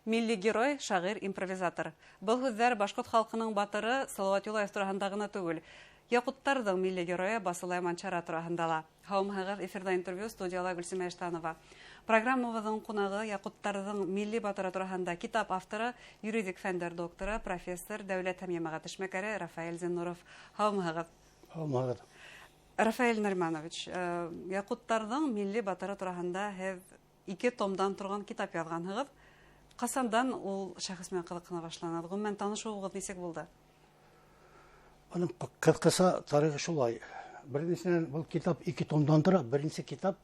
Милли герой, шагыйр, импровизатор. Был һүҙҙәр башҡорт халҡының батыры Салауат Юлаев тураһында ғына түгел. Якуттарҙың милли геройы Басылай Манчара тураһында ла. Һаумыһығыҙ, эфирҙа интервью, студияла Гөлсимә Эштанова. Программабыҙҙың ҡунағы Якуттарҙың милли батыры тураһында китап авторы, юридик фәндәр докторы, профессор, дәүләт һәм йәмәғәт эшмәкәре Рафаэль Зиннуров. Һаумыһығыҙ. Һаумыһығыҙ. Рафаэль Нариманович, Якуттарҙың милли батыры тураһында һеҙ 2 томдан торған китап яҙғанһығыҙ. Ҡасандан ул шәхес менән ҡыҙыҡһына башланығыҙ? Ғөмүмән танышыуығыҙ нисек булды? Аның ҡыҫҡаса тарихы шулай. Беренсенән, был китап 2 томдан тора. Беренсе китап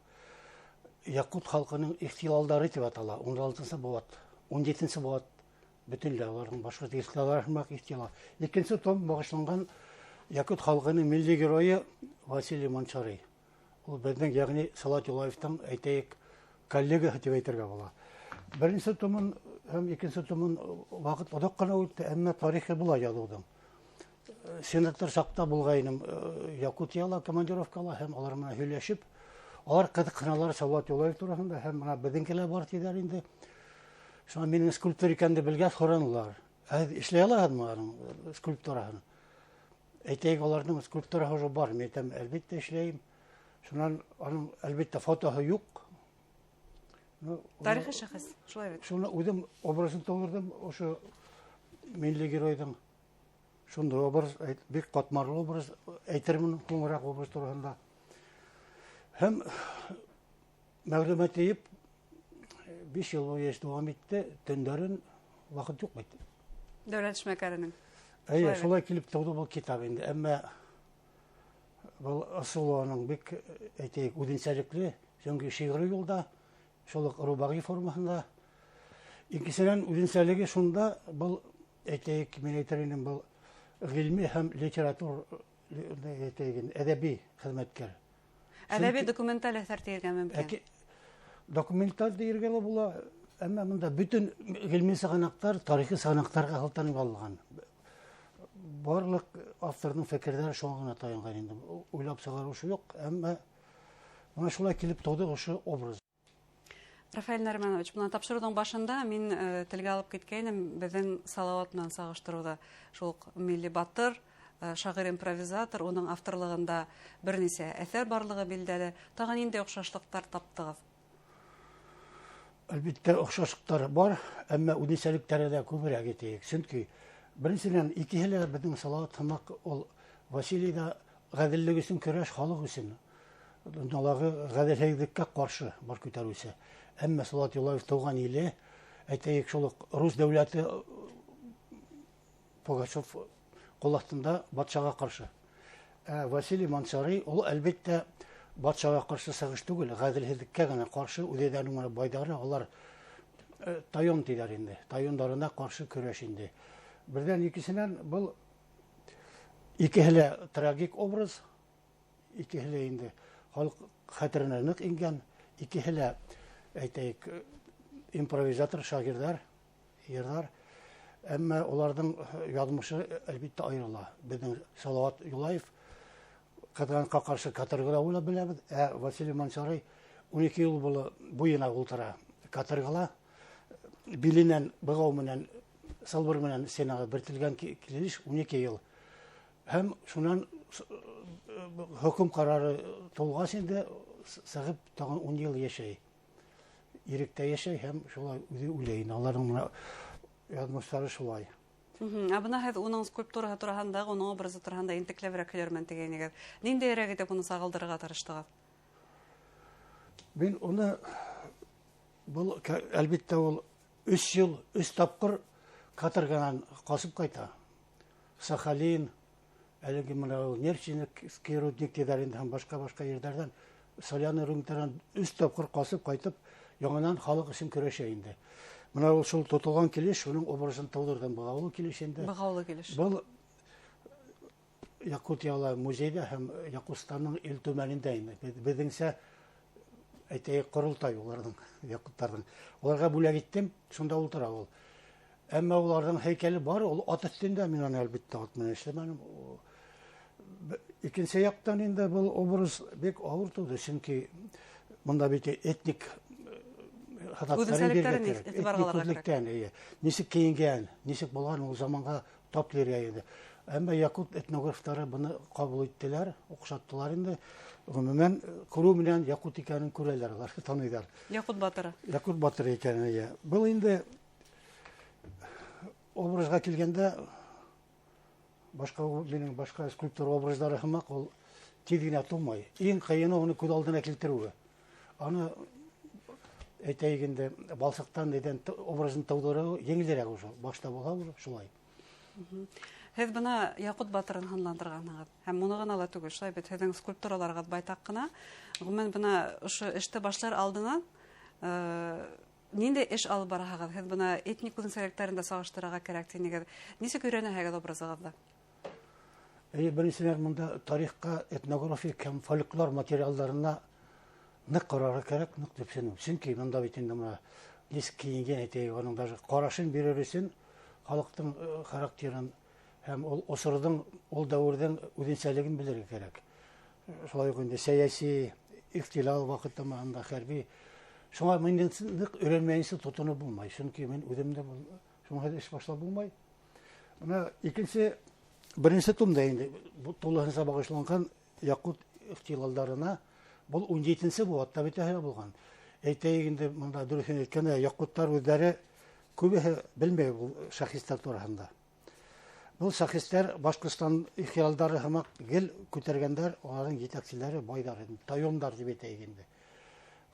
Якут халҡының ихтилалдары тип атала. 16-нсы быуат, 17-нсе быуат бөтөнләй уларҙың башҡорт ихтилалдары һымаҡ ихтилал. 2-нсе том бағышланған Якут халҡының милли геройы Василий Манчарый. Ул беҙҙең, йәғни Салауат Юлаевтың, әйтәйек, коллегаһы тип әйтергә була. Беренсе томын һәм икенсе томын ваҡыт оҙаҡ ҡына үтте, әммә тарихы була яҙыуҙың. Сенатор саҡта булғайным Якутияла, командировкала, һәм алар менән һөйләшеп, алар ҡыҙыҡһыналар Салауат Юлаев тураһында, һәм беҙҙеңкелә бар тиҙәр инде. Шуға минең скульптор икәнде белгәс һоранылар. Эшләй алаһығыҙмы уларҙың скульптураһын? Әйтәйек, аларҙың скульптураһы уже бар. Мин әйтәм, әлбиттә эшләйем. Шунан аның әлбиттә фотоһы юҡ. Тарихи шәхес, шулай бит. Шуны үҙем образын тыуҙырҙым, ошо милли геройҙың. Шундай образ, бик ҡатмарлы образ, әйтермен һуңыраҡ образ тураһында. Һәм мәғлүмәт йыйып, 5 йыл буйы дауам итте, төндәрен ваҡыт юҡ бит. Дәүләт эшмәкәренең. Шулай килеп тыуҙы был китап инде. Әммә был ысулының бик, әйтәйек, үҙенсәлекле, сөнки шиғри юлда, шул рубағи формаһында. Икенсенән, үҙенсәлеге шунда, был, әйтәйек, мин әйтер инем, был ғилми һәм литератур, әҙәби хеҙмәткәр. Әҙәби документаль әҫәр тиергә мөмкин. Документаль тиергә лә була, әммә бында бөтөн ғилми сығанаҡтар, тарихи сығанаҡтарға һылтанып алынған. Барлыҡ авторҙың фекерҙәре шуға ғына таянған инде. Уйлап сығарыусы юҡ, әммә бына шулай килеп тыуҙы ошо образ. Рафаэль Нариманович, бына тапшырыуҙың башында мин телгә алып киткәйнем беҙҙең Салауат менән сағыштырыуҙа. Шул милли батыр, шағир-импровизатор, уның авторлығында бер нисә әҫәр барлығы билдәле. Тағы ниндәй оҡшашлыҡтар таптығыҙ? Әлбиттә, оҡшашлыҡтар бар, әммә үҙенсәлектәре лә күберәк әйтәйек. Сөнки беренсенән, икеһе лә беҙҙең Салауат һымаҡ, ул Василийҙа ғәҙеллек өсөн көрәш, халыҡ өсөн. Донъялағы ғәҙелһеҙлеккә ҡаршы бар күтәреүсе. Әммә Салауат Юлаев тыуған иле, әйтәйек, шул рус дәүләте Пугачев ҡул аҫтында батшаға ҡаршы. Василий Манчарый, ул әлбиттә батшаға ҡаршы сығыш түгел, ғәҙелһеҙлеккә генә ҡаршы, үҙҙәренең байдары, алар тайон тиҙәр инде, тайондарына ҡаршы көрәш инде. Берҙән икенсенән, был икеһе лә трагик образ, икеһе лә инде халыҡ хәтеренә ныҡ ингән, икеһе лә, әйтәйек, импровизатор, шағирҙар, йырҙар. Әммә уларҙың яҙмышы әлбиттә айырыла. Беҙҙең Салауат Юлаев ҡыҙғанға ҡаршы каторгала уйлап беләбеҙ, ә Василий Манчарый 12 йыл буйына ултыра каторгала, биленән, бығау менән, салбыр менән стенаға бертелгән килеш 12 йыл. Һәм шунан хөкөм ҡарары тулғас инде сығып тағын 10 йыл йәшәй. Иректә йәшәй һәм шулай үҙе үләй. Аларның яҙмыштары шулай. Бына һеҙ уның скульптураһы тураһында, уның образы тураһында интекләберәк һөйләрмен тигәйнегеҙ. Ниндәйерәк итеп уны сағылдырырға тырыштығыҙ? Мин уны, был әлбиттә ул 3 йыл, 3 тапҡыр каторганан ҡасып ҡайта. Сахалин, әлеге Нерчинский рудник тиҙәр инде һәм башҡа ерҙәрҙән, Соляный рудниктарынан 3 тапҡыр ҡасып ҡайтып, яңынан халыҡ өсөн көрәшә инде. Бына ул шул тотолған килеш, шуның образын тыуҙырҙым, Бығаулы килеш инде. Бығаулы килеш. Был Якутияла музейҙа һәм Якутстанның ил төмәнендә инде. Беҙҙеңсә, әйтәйек, ҡоролтай уларҙың, якуттарҙың. Уларға бүләк иттем, шунда ултыра ул. Әммә уларҙың һәйкәле бар, ул ат өҫтөндә, мин аны әлбиттә ат менән эшләмәнем. Икенсе яҡтан инде был образ бик ауыр тыуҙы, сөнки бында бит этник Үзенчәлекләрен игътибарга алырга кирәк. Этникүзлектән, нисек киенгән, нисек булган ул заманга тап килергә иде. Әмма якут этнографтары буны кабул иттеләр, укшаттылар инде. Гомумән, күрү белән якут икәнен күрәләр, алар таныйлар. Якут батыры. Якут батыры икәнен. Был инде образга килгәндә башка скульптура образлары һымак ул тиз генә тумай. Иң кыены уны күз алдына килтерү. Аны әйтәйек инде балсыктан дигән образын тудыру еңелрәк уже. Башта була шулай. Һез бына Якут батырын һынландырганһығыҙ. Һәм моны гына ла түгел, шулай бит һеҙҙең скульптураларығыҙ байтаҡ ҡына. Гомумән бына ошо эште башлар алдынан ниндәй эш алып бараһығыҙ? Һеҙ бына этник үҙенсәлектәрен дә сағыштырырға кәрәк тинегеҙ. Нисек өйрәнәһегеҙ образығыҙҙы? Беренсенән монда тарихка, этнографик һәм фольклор материалдарына ныҡ ҡарарға кәрәк, ныҡ төпсөнөң. Сөнки монда бит инде мына нисек киенгән әйтәйек, оның даже ҡарашын бирер өсөн халыҡтың характерын һәм ул осорҙың, ул дәүерҙең үҙенсәлеген белергә кәрәк. Шулай уҡ инде сәйәси, ихтилал ваҡытында хәрби. Шуңа минең ныҡ өйрәнмәйенсә тотоноп булмай. Сөнки мин үҙем дә шуңа эш башлап булмай. Бына беренсе томда инде тулыһынса бағышланған якут ихтилалдарына бұл 17-нсе быуатта битәһе булған. Әйтәйек инде монда дөрөҫөн әйткәндә якуттар үҙҙәре күбеһе белмәй бул шәхестәр тураһында. Бұл шәхестәр Башҡортостан ихтилалдары һымаҡ гел күтәргәндәр, аларҙың етәкселәре байҙар, тайомдар дип әйтәйек инде.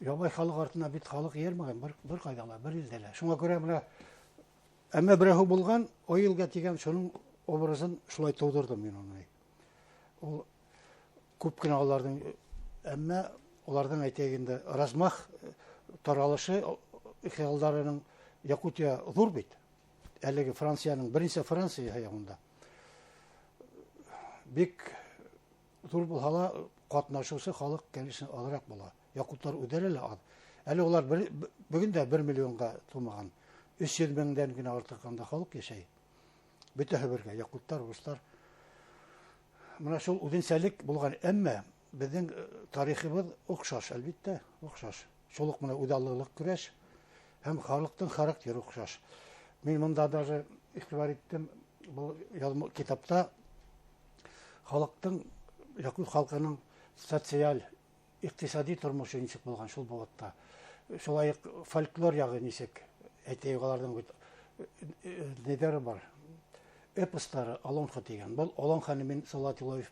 Ябай халыҡ артына бит халыҡ йөрмәгән, бер ҡайҙа ла, бер илдә лә. Шуңа күрә менә әммә берәү булған, ойылға тигән шуның образын шулай тыуҙырҙым мин уны. Ул күп кенә аларҙың, әммә уларҙың әйтәйек инде размах таралышы ихтилалдарының Якутия ҙур бит. Әлеге Францияның, беренсе Франция янында. Бик ҙур булһа ла, ҡатнашыусы халыҡ, кәнешне, аҙыраҡ була. Якуттар үҙәре лә аҙ. Әле улар бөгөн дә 1 миллионға тулмаған. 300 меңдән генә артыҡ халыҡ йәшәй. Бөтәһе бергә, якуттар, руслар. Мына шул үҙенсәлек булған, әммә беҙҙең тарихыбыҙ оҡшаш, әлбиттә, оҡшаш. Шул уҡ мына үҙаллылыҡ көрәш һәм халыҡтың характеры оҡшаш. Мин монда даже иғтибар иттем, был китапта халыҡтың, якут халҡының социаль, иҡтисади тормошо нисек булған шул быуатта. Шулай фольклор яғы нисек, әйтәйек аларҙың нидәре бар, эпостары, Алонха тигән. Был Алонханы мин Салауат Юлаев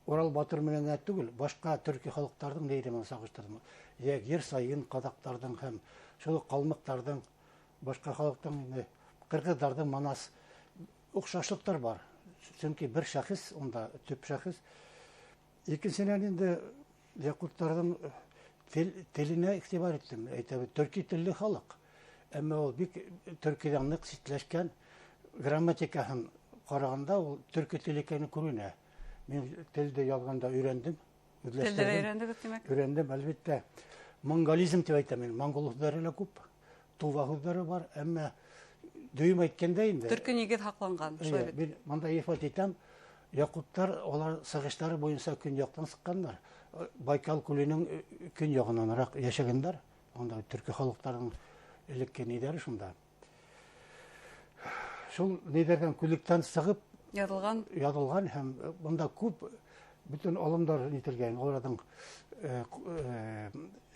Урал батыр менән генә түгел, башҡа төрки халыҡтарҙың нейремен сағыштырҙым. Ер сайын ҡаҙаҡтарҙың һәм шул ҡалмыҡтарҙың, башҡа халыҡтың, ҡырғыҙҙарҙың манас оҡшашлыҡтар бар. Сөнки бер шәхес, унда төп шәхес. Икенсенән инде якуттарҙың теленә иғтибар иттем. Әйтәбеҙ, төрки телле халыҡ. Әммә ул бик төркиҙән ныҡ ситләшкән, грамматикаһын ҡарағанда ул төрки тел икәне күренә. Мин телде яҙғанда өйрәндем. Телде лә өйрәндегеҙ, тимәк? Өйрәндем, әлбиттә. Монголизм тип әйтәм мин. Монгол һүҙҙәре лә күп, тува һүҙҙәре бар, әммә дөйөм әйткәндә инде. Төркө нигеҙ һаҡланған, шулай бит. Мин монда ифат итәм, якуттар, олар сығыштары буйынса көньяҡтан сыҡҡандар. Байкал күленең көньяғынаныраҡ йәшәгәндәр. Онда төрки халыҡтарының элекке нидәре шунда. Шул нидәрҙән күлектән сығып яҙылған һәм бында күп бөтөн алымдар нителгән. Оларҙың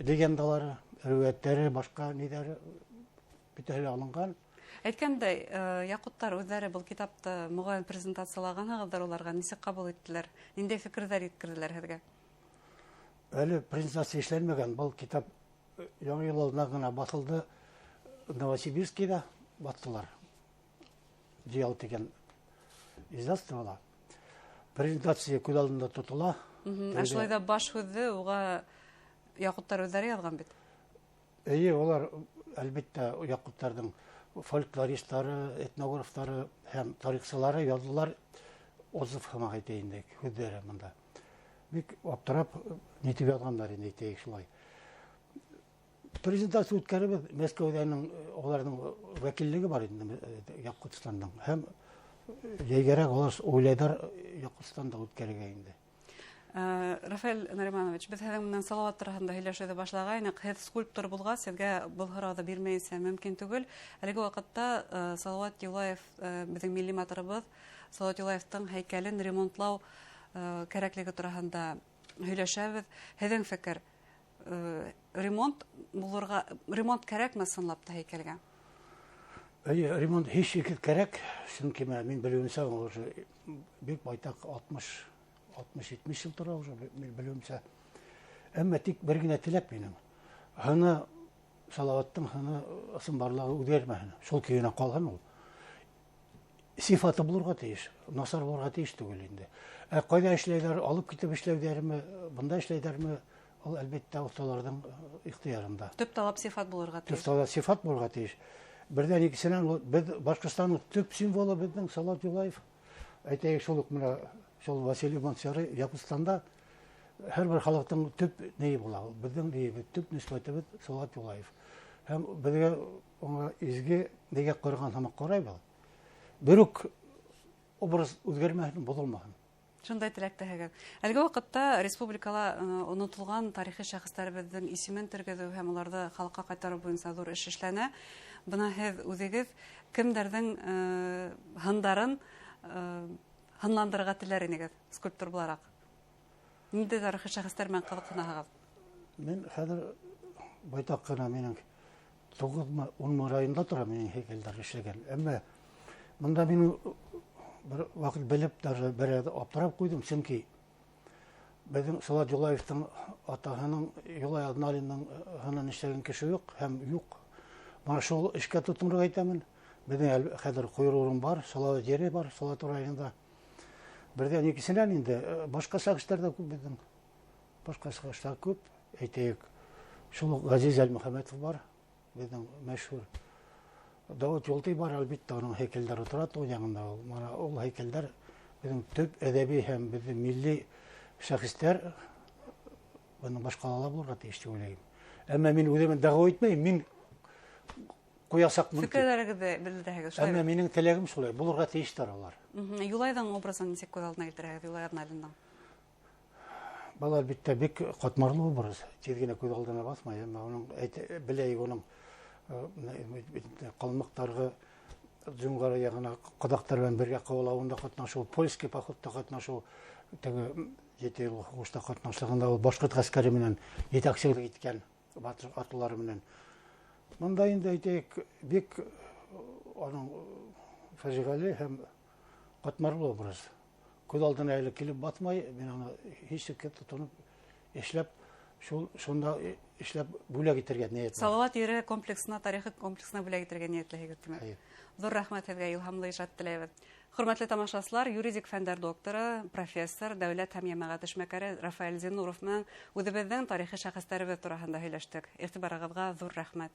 легендалары, рүәйәттәре, башҡа нидәре бөтәһе алынған. Әйткәндәй, якуттар үҙҙәре был китапты моғайын презентациялағанһығыҙҙыр уларға, нисек ҡабул иттеләр? Ниндәй фекерҙәр еткерҙеләр һеҙгә? Әле презентация эшләнмәгән. Был китап яңы йыл алдына ғына баҫылды. Новосибирскийҙа баҫтылар. Диял тигән издательствола. Презентация күҙ алдында тотола. Шулай ҙа баш һүҙҙе уға якуттар үҙҙәре яҙған бит? Эйе, улар әлбиттә якуттарҙың фольклористары, этнографтары һәм тарихсылары яҙҙылар. Отзыв һымаҡ әйтәйек, һүҙҙәре мында. Бик аптырап нитеп яҙғандар инде, әйтәйек шулай. Презентация үткәребеҙ, Мәскәүҙән уларҙың вәкиллеге бар инде Якутстандың. Һәм йәйгәрәк улар уйлайҙар Якутстанда үткәрергә инде. Рафаэль Нариманович, без һеҙҙең менән Салауат тураһында һөйләшеүҙе башлағайныҡ. Һеҙ скульптор булғас, һеҙгә был һорауҙы бирмәйенсә мөмкин түгел. Әлеге ваҡытта Салауат Юлаев, беҙҙең милли матурыбыҙ, Салауат Юлаевтың һәйкәлен ремонтлау кәрәклеге тураһында һөйләшәбеҙ. Һеҙҙең фекер, ремонт кәрәкме ысынлап та һәйкәлгә? Ремонт һис шикһеҙ кәрәк, сөнки мин белеүемсә бик байтаҡ 60-70 йыл тора уже белеүемсә. Әммә тик бер генә теләк минең. Һыны Салауаттың һыны ысынбарлығы үҙгәрмәһен. Шул көйөнә ҡалһын ул. Сифаты булырға тейеш, насар булырға тейеш түгел инде. Ҡайҙа эшләйҙәр, алып китеп эшләүҙәрме, бында эшләйҙәрме, ул әлбәттә оҫталарҙың ихтыярында. Төп талап сифат булырға тейеш. Төп талап сифат булырға тейеш. Берҙән икенсенән беҙ Башҡортостандың төп символы беҙҙең Салауат Юлаев. Әйтәйек, шул уҡ менә шул Василий Мончары Якутстанда һәр бер халыҡтың төп нейе була. Беҙҙең төп нисбәтебеҙ Салауат Юлаев. Һәм беҙгә изге нигә ҡорған һымаҡ ҡарайбыҙ. Бер үк образ үҙгәрмәһен, боҙолмаһын. Шундай теләктәһегеҙ. Әлеге ваҡытта республикала онотолған тарихи шәхестәребеҙҙең исемен тергеҙеү һәм уларҙы халыҡҡа ҡайтарыу буйынса ҙур эш эшләнә. Бына һеҙ үҙегеҙ кемдәрҙең һындарын һынландырырға теләр инегеҙ, скульптор булараҡ? Ниндәй тарихи шәхестәр менән ҡыҙыҡһынаһығыҙ? Мин хәҙер байтаҡ ҡына минең 9-10 районда тора минең һәйкәлдәр эшләгән. Әммә бында мин бер ваҡыт белеп, даже бер аптырап ҡуйҙым, сөнки беҙҙең Салауат Юлаевтың атаһының, Юлай Аҙналиндың һынын эшләгән кеше юҡ, һәм юҡ. Бына шул эшкә тотонорға әйтәмен. Беҙҙең хәҙер ҡойроғым бар, Салауат ере бар, Салауат районында. Берҙән икенсенән инде башҡа шәхестәр ҙә күп беҙҙең. Башҡа шәхестәр күп. Әйтәйек, шул Ғәзиз Әлмөхәмәтов бар, беҙҙең мәшһүр. Дауыт Юлтай бар, әлбиттә, уның һәйкәлдәре тора тыу яғында. Ул һәйкәлдәр беҙҙең төп әҙәби һәм беҙҙең милли шәхестәр бының башҡалала булырға тейеш тип уйлайым. Әммә мин үҙемә дәғүә итмәйем, мин ҡуясаҡ мөмкин. Фекерҙәрегеҙҙе белдерәһегеҙ. Әммә минең теләгем шулай, булырға тейештәр улар. Юлайҙың образын нисек күҙ алдына килтерәһегеҙ, Юлай Аҙналиндың? Был әлбиттә бик ҡатмарлы образ, тиҙ генә күҙ алдына баҫмай. Әммә уның беләйек, уның ҡалмыҡтарғы Джунгары яғына ҡаҙаҡтар менән бергә ҡыуалауында ҡатнашыу, польский походта ҡатнашыу, теге 7 йыл һуғышта ҡатнашлығында ул башҡорт ғәскәре менән етәкселек иткән атылары менән. Бында инде әйтәйек, бик фажиғәле һәм ҡатмарлы образ. Күҙ алдына әле килеп батмай, мин аны һис шиккә тотоноп эшләп, шунда эшләп бүләк итергә ниәтләнәм. Салауат ере комплексына, тарихи комплексына бүләк итергә ниәтләһегеҙ, тимәк. Ҙур рәхмәт һеҙгә, илһамлы ижад теләйбеҙ. Хөрмәтле тамашасылар, юридик фәндәр докторы, профессор, дәүләт һәм йәмәғәт эшмәкәре Рафаэль Зинуров менән үҙебеҙҙең тарихи шәхестәребеҙ тураһында һөйләштек. Иғтибарығыҙға ҙур рәхмәт.